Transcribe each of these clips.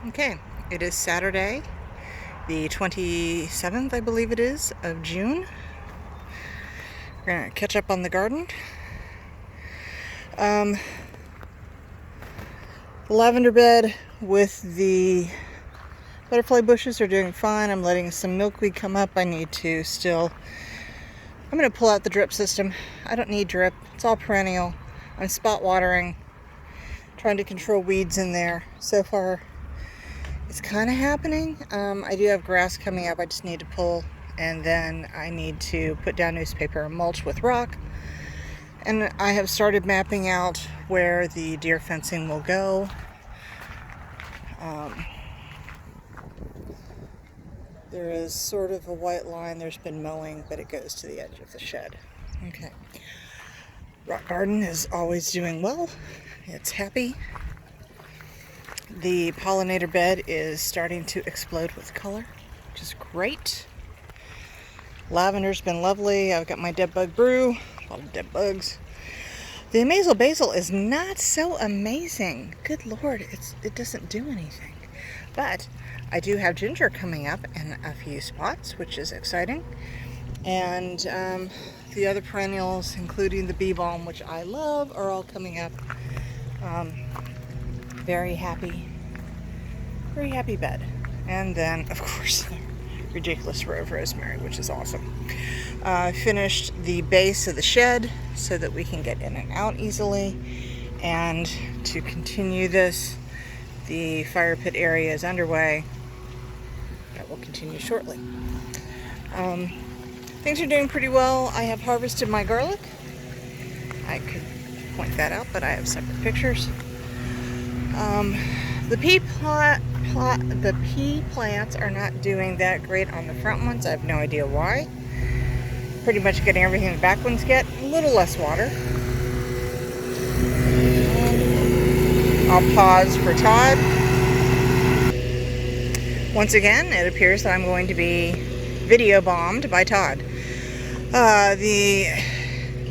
Okay, it is Saturday, the 27th, I believe it is, of June. We're gonna catch up on the garden. The lavender bed with the butterfly bushes are doing fine. I'm letting some milkweed come up. I'm gonna pull out the drip system. I don't need drip, it's all perennial. I'm spot watering, trying to control weeds in there. So far, it's kind of happening. I do have grass coming up I just need to pull, and then I need to put down newspaper and mulch with rock. And I have started mapping out where the deer fencing will go. There is sort of a white line. There's been mowing, but it goes to the edge of the shed. Okay. Rock garden is always doing well. It's happy. The pollinator bed is starting to explode with color, which is great. Lavender's been lovely. I've got my dead bug brew, a lot of dead bugs. The Amazel basil is not so amazing. Good Lord, it doesn't do anything. But I do have ginger coming up in a few spots, which is exciting. And the other perennials, including the bee balm, which I love, are all coming up. Very happy bed. And then, of course, the ridiculous row of rosemary, which is awesome. Finished the base of the shed so that we can get in and out easily. And to continue this, the fire pit area is underway. That will continue shortly. Things are doing pretty well. I have harvested my garlic. I could point that out, but I have separate pictures. The pea plants are not doing that great on the front ones. I have no idea why. Pretty much getting everything the back ones get. A little less water. I'll pause for Todd. Once again, it appears that I'm going to be video bombed by Todd. The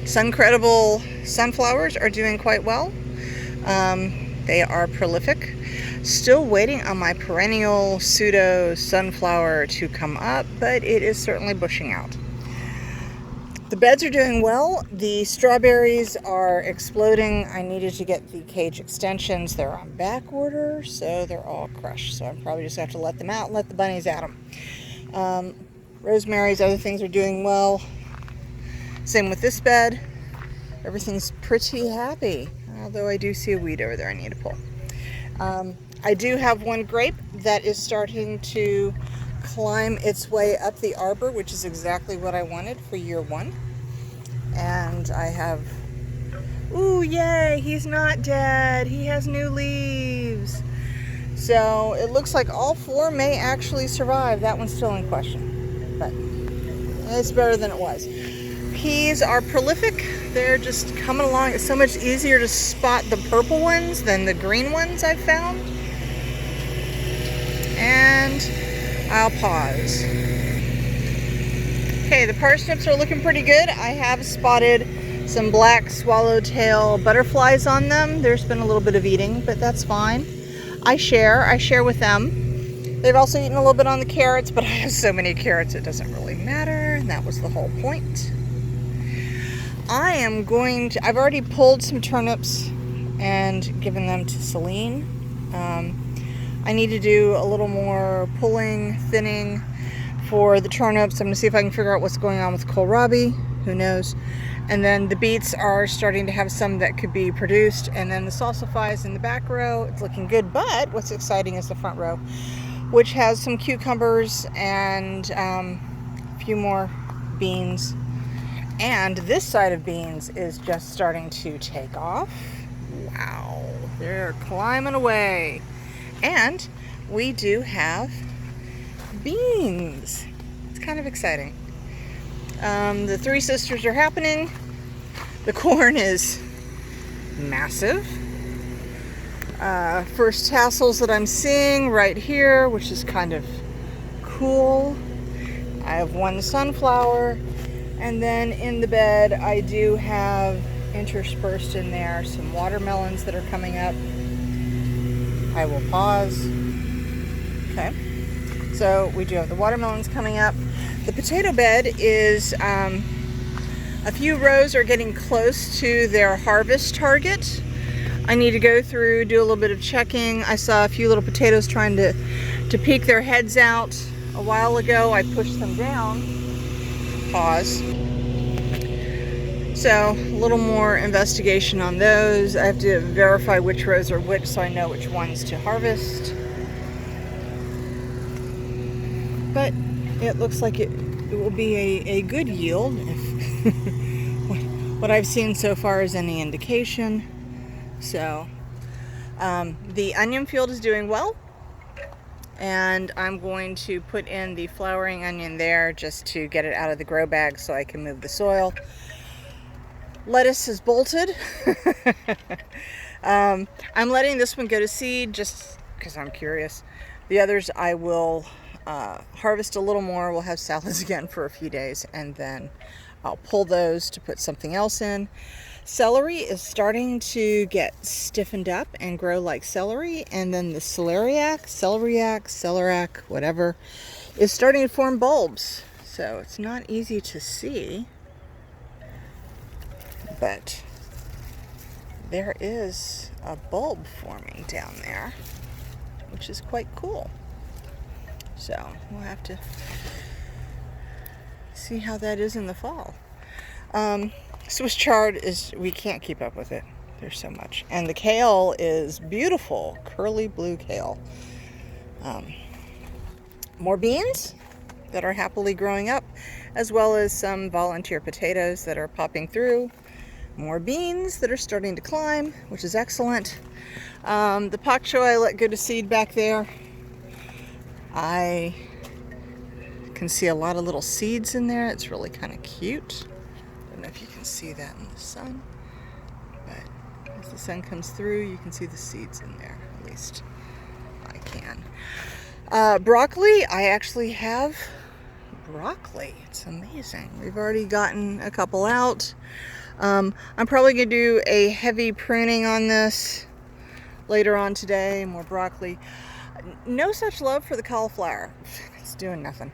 Suncredible sunflowers are doing quite well. They are prolific. Still waiting on my perennial pseudo sunflower to come up, but it is certainly bushing out. The beds are doing well. The strawberries are exploding. I needed to get the cage extensions. They're on back order, so they're all crushed. So I'm probably just going to have to let them out and let the bunnies at them. Rosemary's other things are doing well. Same with this bed. Everything's pretty happy. Although I do see a weed over there I need to pull. I do have one grape that is starting to climb its way up the arbor, which is exactly what I wanted for year one. And I have, ooh, yay, he's not dead. He has new leaves. So it looks like all four may actually survive. That one's still in question, but it's better than it was. Peas are prolific. They're just coming along. It's so much easier to spot the purple ones than the green ones I've found. And I'll pause. Okay, the parsnips are looking pretty good. I have spotted some black swallowtail butterflies on them. There's been a little bit of eating, but that's fine. I share with them. They've also eaten a little bit on the carrots, but I have so many carrots it doesn't really matter, and that was the whole point. I've already pulled some turnips and given them to Celine. I need to do a little more pulling, thinning for the turnips. I'm going to see if I can figure out what's going on with kohlrabi. Who knows? And then the beets are starting to have some that could be produced. And then the salsify is in the back row. It's looking good. But what's exciting is the front row, which has some cucumbers and a few more beans. And this side of beans is just starting to take off. Wow, they're climbing away. And we do have beans. It's kind of exciting. The three sisters are happening. The corn is massive. First tassels that I'm seeing right here, which is kind of cool. I have one sunflower. And then in the bed, I do have interspersed in there some watermelons that are coming up. I will pause. Okay, so we do have the watermelons coming up. The potato bed is, a few rows are getting close to their harvest target. I need to go through, do a little bit of checking. I saw a few little potatoes trying to peek their heads out a while ago. I pushed them down. Pause. So a little more investigation on those. I have to verify which rows are which so I know which ones to harvest. But it looks like it will be a good yield if what I've seen so far is any indication. So the onion field is doing well, and I'm going to put in the flowering onion there just to get it out of the grow bag so I can move the soil. Lettuce is bolted. I'm letting this one go to seed just because I'm curious. The others I will harvest a little more. We'll have salads again for a few days, and then I'll pull those to put something else in. Celery is starting to get stiffened up and grow like celery, and then the celeriac, whatever, is starting to form bulbs. So it's not easy to see, but there is a bulb forming down there, which is quite cool. So we'll have to see how that is in the fall. Swiss chard is, we can't keep up with it. There's so much. And the kale is beautiful, curly blue kale. More beans that are happily growing up, as well as some volunteer potatoes that are popping through. More beans that are starting to climb, which is excellent. The pak choi I let go to seed back there. I can see a lot of little seeds in there. It's really kind of cute. I don't know if you can see that in the sun, but as the sun comes through, you can see the seeds in there. At least I can. Broccoli, I actually have broccoli. It's amazing. We've already gotten a couple out. I'm probably going to do a heavy pruning on this later on today. More broccoli. No such love for the cauliflower. It's doing nothing.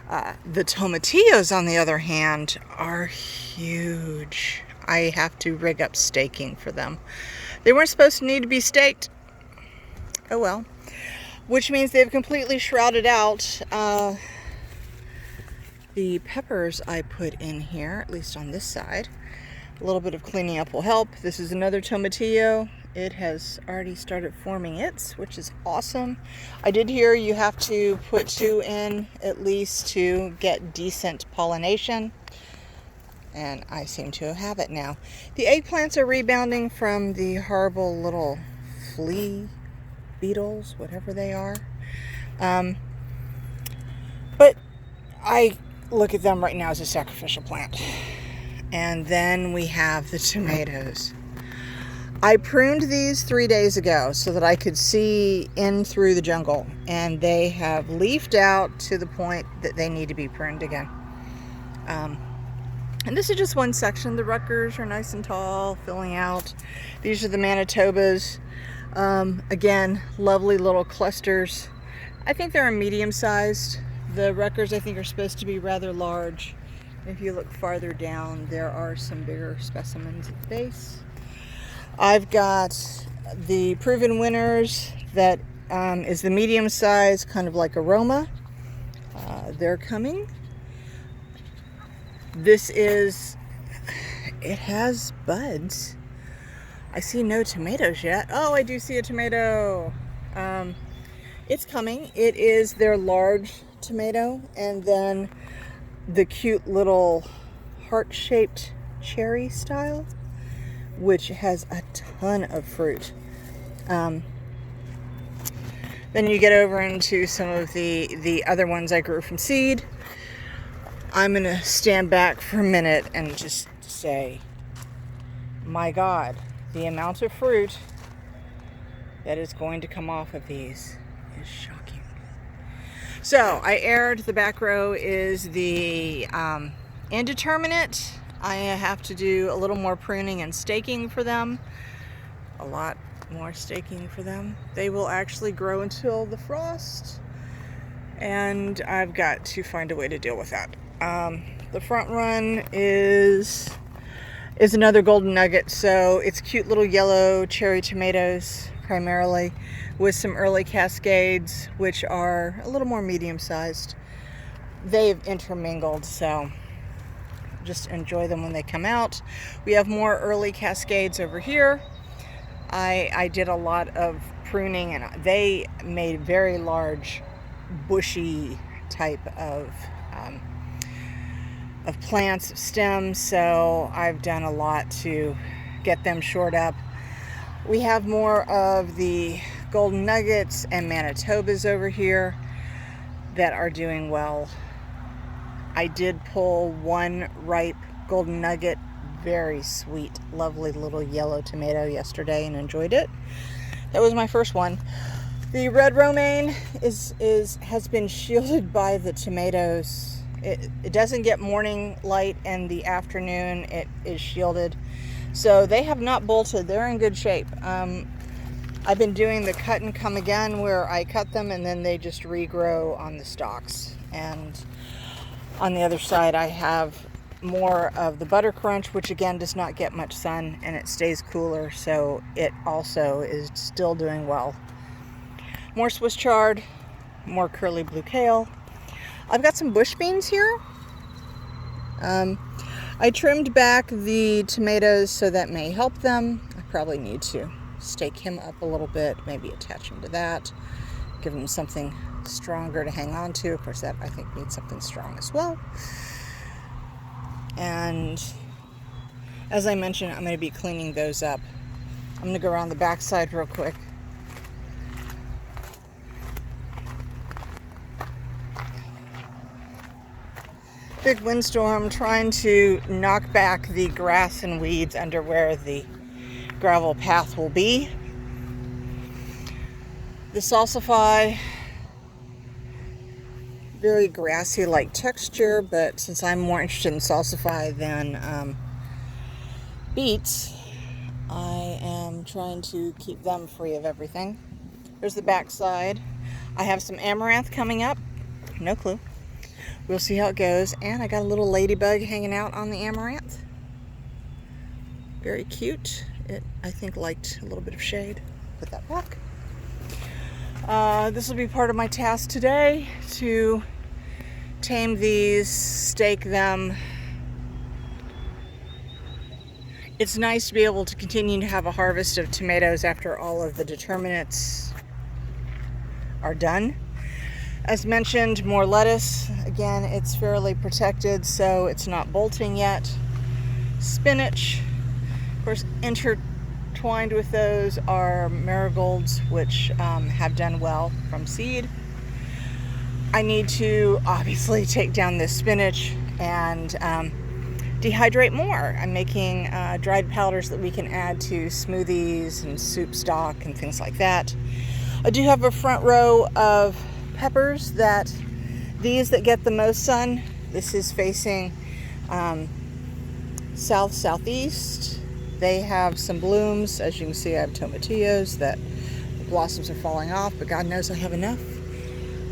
The tomatillos, on the other hand, are huge. I have to rig up staking for them. They weren't supposed to need to be staked. Oh well. Which means they've completely shrouded out the peppers I put in here, at least on this side. A little bit of cleaning up will help. This is another tomatillo. It has already started forming its, which is awesome. I did hear you have to put 2 in at least to get decent pollination, and I seem to have it now. The eggplants are rebounding from the horrible little flea beetles, whatever they are. But I look at them right now as a sacrificial plant. And then we have the tomatoes. I pruned these 3 days ago so that I could see in through the jungle, and they have leafed out to the point that they need to be pruned again. And this is just one section. The Rutgers are nice and tall, filling out. These are the Manitobas. Again, lovely little clusters. I think they're medium-sized. The Rutgers, I think, are supposed to be rather large. If you look farther down, there are some bigger specimens at the base. I've got the Proven Winners that is the medium size, kind of like Aroma. They're coming. This is, it has buds. I see no tomatoes yet. Oh, I do see a tomato. It's coming. It is their large tomato, and then the cute little heart-shaped cherry style, which has a ton of fruit. Then you get over into some of the other ones I grew from seed. I'm gonna stand back for a minute and just say, my God, the amount of fruit that is going to come off of these is shocking. So I aired, the back row is the indeterminate. I have to do a little more pruning and staking for them. A lot more staking for them. They will actually grow until the frost. and I've got to find a way to deal with that. The front run is another golden nugget, so it's cute little yellow cherry tomatoes primarily, with some early cascades, which are a little more medium-sized. They've intermingled, so just enjoy them when they come out. We have more early cascades over here. I did a lot of pruning, and they made very large, bushy type of plants, stems, so I've done a lot to get them shored up. We have more of the golden nuggets and Manitobas over here that are doing well. I did pull one ripe golden nugget, very sweet, lovely little yellow tomato yesterday and enjoyed it. That was my first one. The red romaine has been shielded by the tomatoes. It doesn't get morning light, and the afternoon it is shielded. So they have not bolted. They're in good shape. I've been doing the cut and come again, where I cut them and then they just regrow on the stalks. And on the other side I have more of the butter crunch, which again does not get much sun and it stays cooler, so it also is still doing well. More Swiss chard, more curly blue kale. I've got some bush beans here. I trimmed back the tomatoes, so that may help them. I probably need to stake him up a little bit, maybe attach him to that, give him something stronger to hang on to. Of course, that I think needs something strong as well. And as I mentioned, I'm going to be cleaning those up. I'm going to go around the back side real quick. Big windstorm, trying to knock back the grass and weeds under where the gravel path will be. The salsify, very grassy like texture, but since I'm more interested in salsify than beets, I am trying to keep them free of everything. There's the back side. I have some amaranth coming up, no clue. We'll see how it goes. And I got a little ladybug hanging out on the amaranth. Very cute. It, I think, liked a little bit of shade. Put that back. This will be part of my task today, to tame these, stake them. It's nice to be able to continue to have a harvest of tomatoes after all of the determinants are done. As mentioned, more lettuce. Again, it's fairly protected, so it's not bolting yet. Spinach. Of course, intertwined with those are marigolds, which have done well from seed. I need to obviously take down this spinach and dehydrate more. I'm making dried powders that we can add to smoothies and soup stock and things like that. I do have a front row of peppers, that these that get the most sun. This is facing southeast. They have some blooms. As you can see, I have tomatillos that the blossoms are falling off, but God knows I have enough.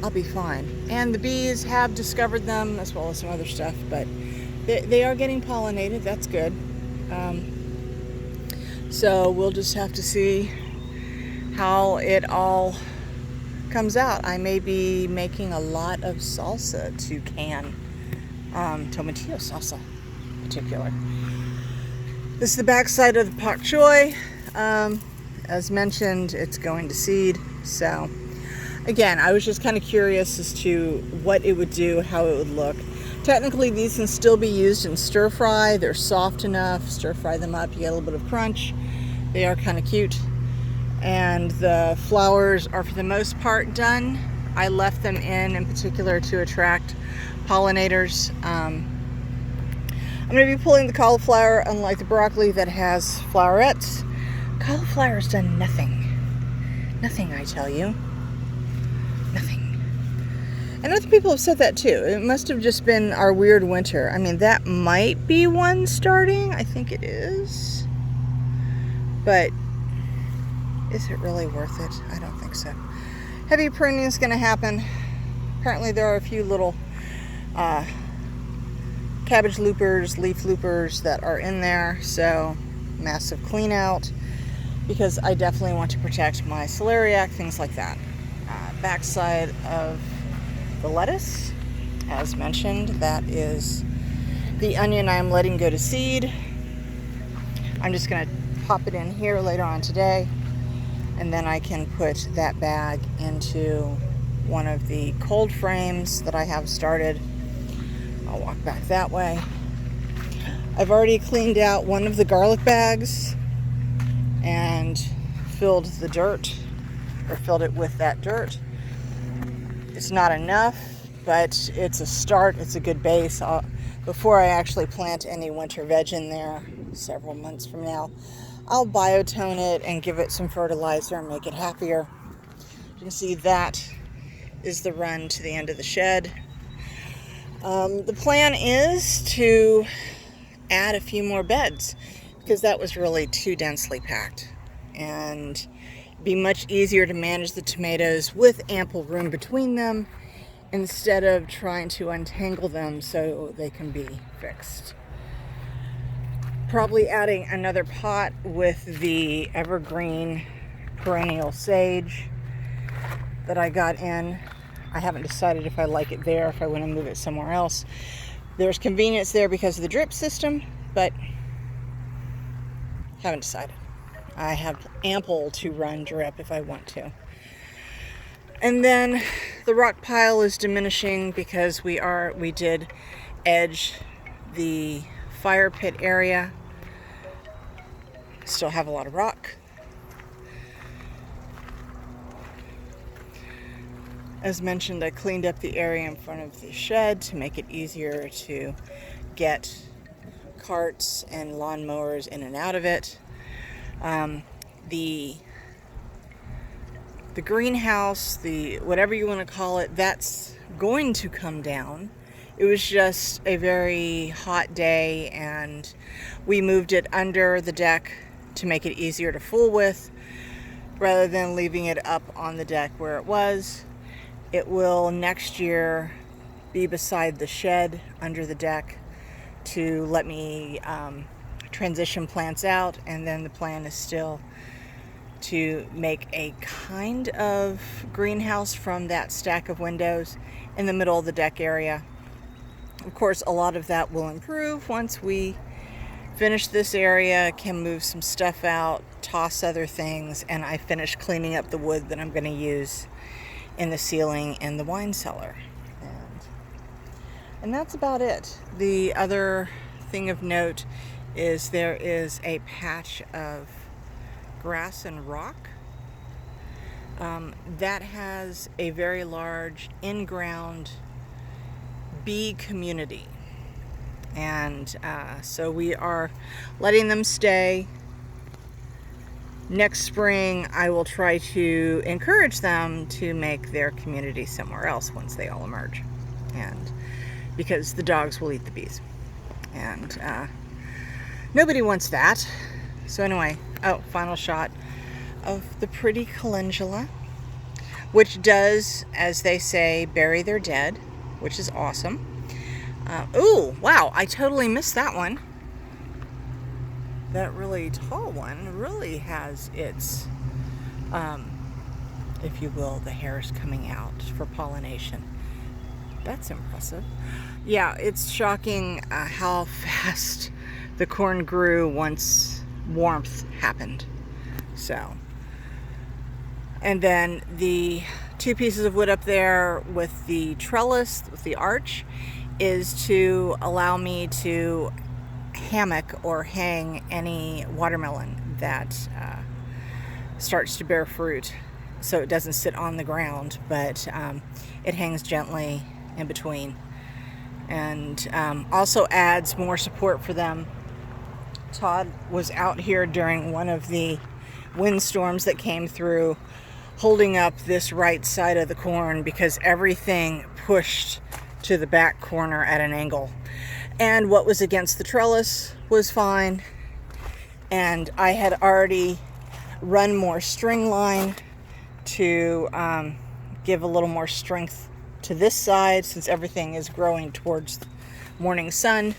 I'll be fine. And the bees have discovered them, as well as some other stuff, but they are getting pollinated. That's good. So we'll just have to see how it all comes out. I may be making a lot of salsa to can, tomatillo salsa in particular. This is the back side of the pak choi. As mentioned, it's going to seed. So again, I was just kind of curious as to what it would do, how it would look. Technically, these can still be used in stir fry. They're soft enough. Stir fry them up, you get a little bit of crunch. They are kind of cute. And the flowers are for the most part done. I left them in particular to attract pollinators. I'm going to be pulling the cauliflower, unlike the broccoli that has flowerets. Cauliflower's done nothing. Nothing, I tell you. Nothing. And other people have said that too. It must have just been our weird winter. I mean, that might be one starting. I think it is. But is it really worth it? I don't think so. Heavy pruning is going to happen apparently there are a few little cabbage loopers, leaf loopers that are in there, so massive clean out, because I definitely want to protect my celeriac, things like that. Backside of the lettuce, as mentioned, that is the onion I'm letting go to seed. I'm just going to pop it in here later on today, and then I can put that bag into one of the cold frames that I have started. I'll walk back that way. I've already cleaned out one of the garlic bags and filled the dirt, or filled it with that dirt. It's not enough, but it's a start. It's a good base. Before I actually plant any winter veg in there several months from now, I'll biotone it and give it some fertilizer and make it happier. You can see that is the run to the end of the shed. The plan is to add a few more beds, because that was really too densely packed, and it'd be much easier to manage the tomatoes with ample room between them instead of trying to untangle them so they can be fixed. Probably adding another pot with the evergreen perennial sage that I got in. I haven't decided if I like it there, if I want to move it somewhere else. There's convenience there because of the drip system, but haven't decided. I have ample to run drip if I want to. And then the rock pile is diminishing because we did edge the fire pit area. Still have a lot of rock. As mentioned, I cleaned up the area in front of the shed to make it easier to get carts and lawnmowers in and out of it. The greenhouse, the whatever you want to call it, that's going to come down. It was just a very hot day, and we moved it under the deck to make it easier to fool with, rather than leaving it up on the deck where it was. It will next year be beside the shed under the deck to let me transition plants out, and then the plan is still to make a kind of greenhouse from that stack of windows in the middle of the deck area. Of course, a lot of that will improve once we finish this area, can move some stuff out, toss other things, and I finish cleaning up the wood that I'm going to use in the ceiling and the wine cellar. And that's about it. The other thing of note is there is a patch of grass and rock that has a very large in-ground bee community, and so we are letting them stay. Next spring I will try to encourage them to make their community somewhere else once they all emerge, and because the dogs will eat the bees, and nobody wants that. So anyway, final shot of the pretty calendula, which does, as they say, bury their dead, which is awesome. Ooh, wow, I totally missed that one. That really tall one really has its, if you will, the hairs coming out for pollination. That's impressive. Yeah, it's shocking how fast the corn grew once warmth happened. So, and then the two pieces of wood up there with the trellis, with the arch, is to allow me to hammock or hang any watermelon that starts to bear fruit, so it doesn't sit on the ground, but it hangs gently in between, and also adds more support for them. Todd was out here during one of the windstorms that came through, holding up this right side of the corn because everything pushed to the back corner at an angle, and what was against the trellis was fine, and I had already run more string line to give a little more strength to this side since everything is growing towards morning sun,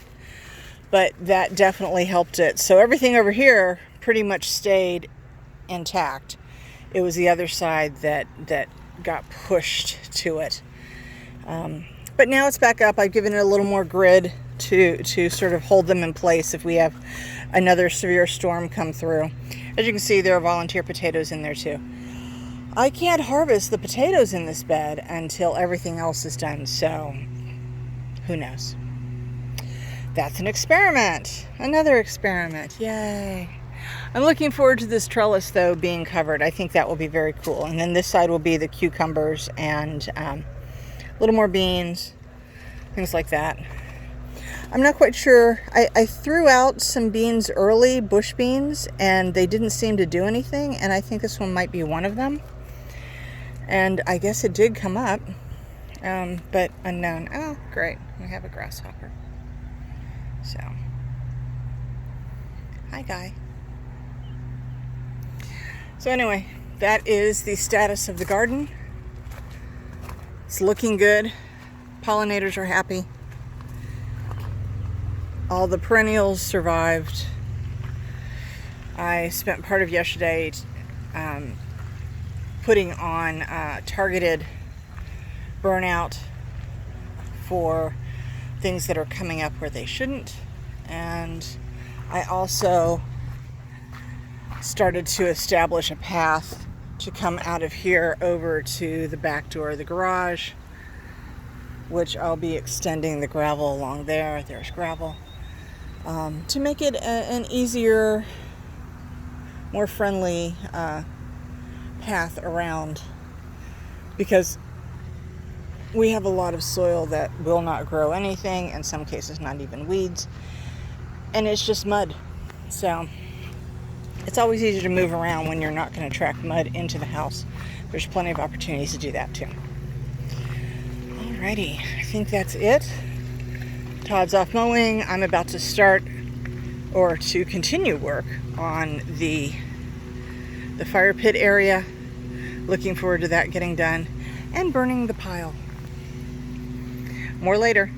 but that definitely helped it. So everything over here pretty much stayed intact. It was the other side that got pushed to it. But now it's back up. I've given it a little more grid to sort of hold them in place if we have another severe storm come through. As you can see, there are volunteer potatoes in there too. I can't harvest the potatoes in this bed until everything else is done, so who knows. That's an experiment. Another experiment. Yay. I'm looking forward to this trellis, though, being covered. I think that will be very cool. And then this side will be the cucumbers and a little more beans, things like that. I'm not quite sure. I threw out some beans early, bush beans, and they didn't seem to do anything. And I think this one might be one of them. And I guess it did come up, but unknown. Oh, great. We have a grasshopper. So, hi, Guy. So anyway, that is the status of the garden. It's looking good. Pollinators are happy. All the perennials survived. I spent part of yesterday putting on targeted burnout for things that are coming up where they shouldn't. And I also started to establish a path to come out of here over to the back door of the garage, which I'll be extending the gravel along there. There's gravel. To make it an easier, more friendly path around, because we have a lot of soil that will not grow anything, in some cases not even weeds, and it's just mud. So it's always easier to move around when you're not going to track mud into the house. There's plenty of opportunities to do that too. Alrighty, I think that's it. Todd's off mowing. I'm about to start or to continue work on the fire pit area. Looking forward to that getting done and burning the pile. More later.